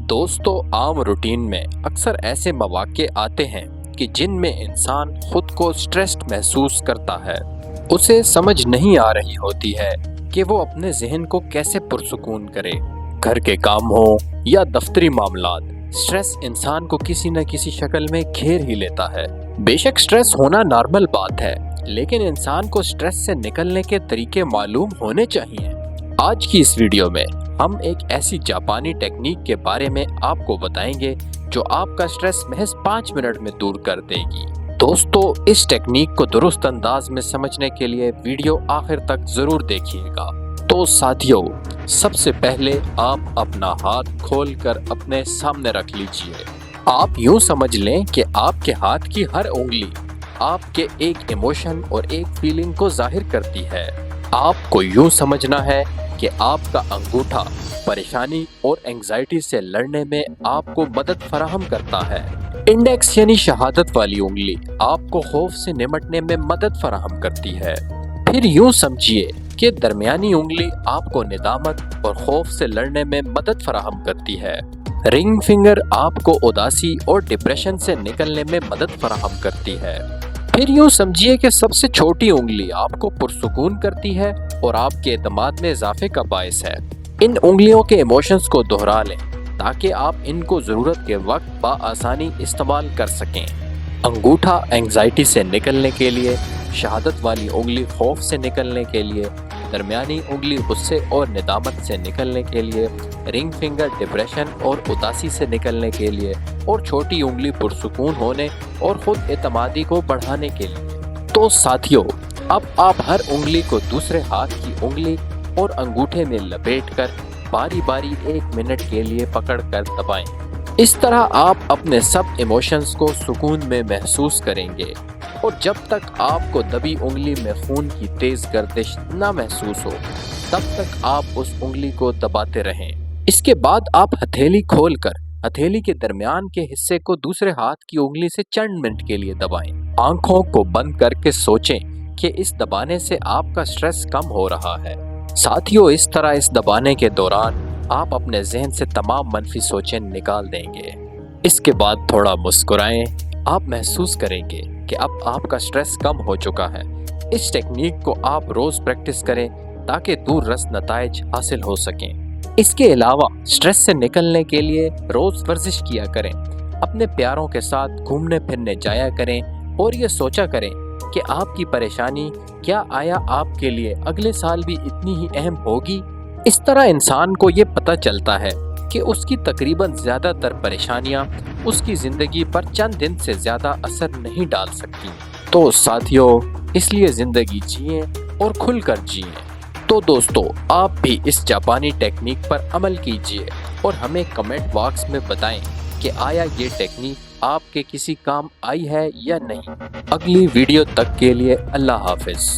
دوستو عام روٹین میں اکثر ایسے مواقع آتے ہیں کہ جن میں انسان خود کو سٹریسڈ محسوس کرتا ہے۔ اسے سمجھ نہیں آ رہی ہوتی ہے کہ وہ اپنے ذہن کو کیسے پرسکون کرے۔ گھر کے کام ہوں یا دفتری معاملات، سٹریس انسان کو کسی نہ کسی شکل میں گھیر ہی لیتا ہے۔ بے شک سٹریس ہونا نارمل بات ہے، لیکن انسان کو سٹریس سے نکلنے کے طریقے معلوم ہونے چاہیے۔ آج کی اس ویڈیو میں ہم ایک ایسی جاپانی ٹیکنیک کے بارے میں آپ کو بتائیں گے جو آپ کا سٹریس محض 5 منٹ میں دور کر دے گی۔ دوستو اس ٹیکنیک کو درست انداز میں سمجھنے کے لیے ویڈیو آخر تک ضرور دیکھیے گا۔ تو ساتھیو، سب سے پہلے آپ اپنا ہاتھ کھول کر اپنے سامنے رکھ لیجئے۔ آپ یوں سمجھ لیں کہ آپ کے ہاتھ کی ہر انگلی آپ کے ایک ایموشن اور ایک فیلنگ کو ظاہر کرتی ہے۔ آپ کو یوں سمجھنا ہے کہ آپ کا انگوٹھا پریشانی اور انگزائٹی سے لڑنے میں آپ کو مدد فراہم کرتا ہے۔ انڈیکس یعنی شہادت والی انگلی آپ کو خوف سے نمٹنے میں مدد فراہم کرتی ہے۔ پھر یوں سمجھیے کہ درمیانی انگلی آپ کو ندامت اور خوف سے لڑنے میں مدد فراہم کرتی ہے۔ رنگ فنگر آپ کو اداسی اور ڈپریشن سے نکلنے میں مدد فراہم کرتی ہے۔ پھر یوں سمجھیے کہ سب سے چھوٹی انگلی آپ کو پرسکون کرتی ہے اور آپ کے اعتماد میں اضافے کا باعث ہے۔ ان انگلیوں کے ایموشنز کو دہرا لیں تاکہ آپ ان کو ضرورت کے وقت بآسانی استعمال کر سکیں۔ انگوٹھا انگزائٹی سے نکلنے کے لیے، شہادت والی انگلی خوف سے نکلنے کے لیے، درمیانی انگلی غصے اور ندامت سے نکلنے کے لیے، رنگ فنگر ڈپریشن اور اداسی سے نکلنے کے لیے، اور چھوٹی انگلی پرسکون ہونے اور خود اعتمادی کو بڑھانے کے لیے۔ تو ساتھیو، اب آپ ہر انگلی کو دوسرے ہاتھ کی انگلی اور انگوٹھے میں لپیٹ کر باری باری 1 منٹ کے لیے پکڑ کر دبائیں۔ اس طرح آپ اپنے سب ایموشنز کو سکون میں محسوس کریں گے، اور جب تک آپ کو دبی انگلی میں خون کی تیز گردش نہ محسوس ہو تب تک آپ اس انگلی کو دباتے رہیں۔ اس کے بعد آپ ہتھیلی کھول کر ہتھیلی کے درمیان کے حصے کو دوسرے ہاتھ کی انگلی سے چند منٹ کے لیے دبائیں۔ آنکھوں کو بند کر کے سوچیں کہ اس دبانے سے آپ کا سٹریس کم ہو رہا ہے۔ ساتھیو، اس طرح اس دبانے کے دوران آپ اپنے ذہن سے تمام منفی سوچیں نکال دیں گے۔ اس کے بعد تھوڑا مسکرائیں۔ آپ محسوس کریں گے کہ اب آپ کا سٹریس کم ہو چکا ہے۔ اس ٹیکنیک کو آپ روز پریکٹس کریں تاکہ دور رس نتائج حاصل ہو سکیں۔ اس کے علاوہ سٹریس سے نکلنے کے لیے روز ورزش کیا کریں، اپنے پیاروں کے ساتھ گھومنے پھرنے جایا کریں، اور یہ سوچا کریں کہ آپ کی پریشانی کیا آیا آپ کے لیے اگلے سال بھی اتنی ہی اہم ہوگی۔ اس طرح انسان کو یہ پتہ چلتا ہے کہ اس کی تقریباً زیادہ تر پریشانیاں اس کی زندگی پر چند دن سے زیادہ اثر نہیں ڈال سکتی۔ تو ساتھیو، اس لیے زندگی جئیں اور کھل کر جئیں۔ تو دوستو، آپ بھی اس جاپانی ٹیکنیک پر عمل کیجئے اور ہمیں کمنٹ باکس میں بتائیں کہ آیا یہ ٹیکنیک آپ کے کسی کام آئی ہے یا نہیں۔ اگلی ویڈیو تک کے لیے اللہ حافظ۔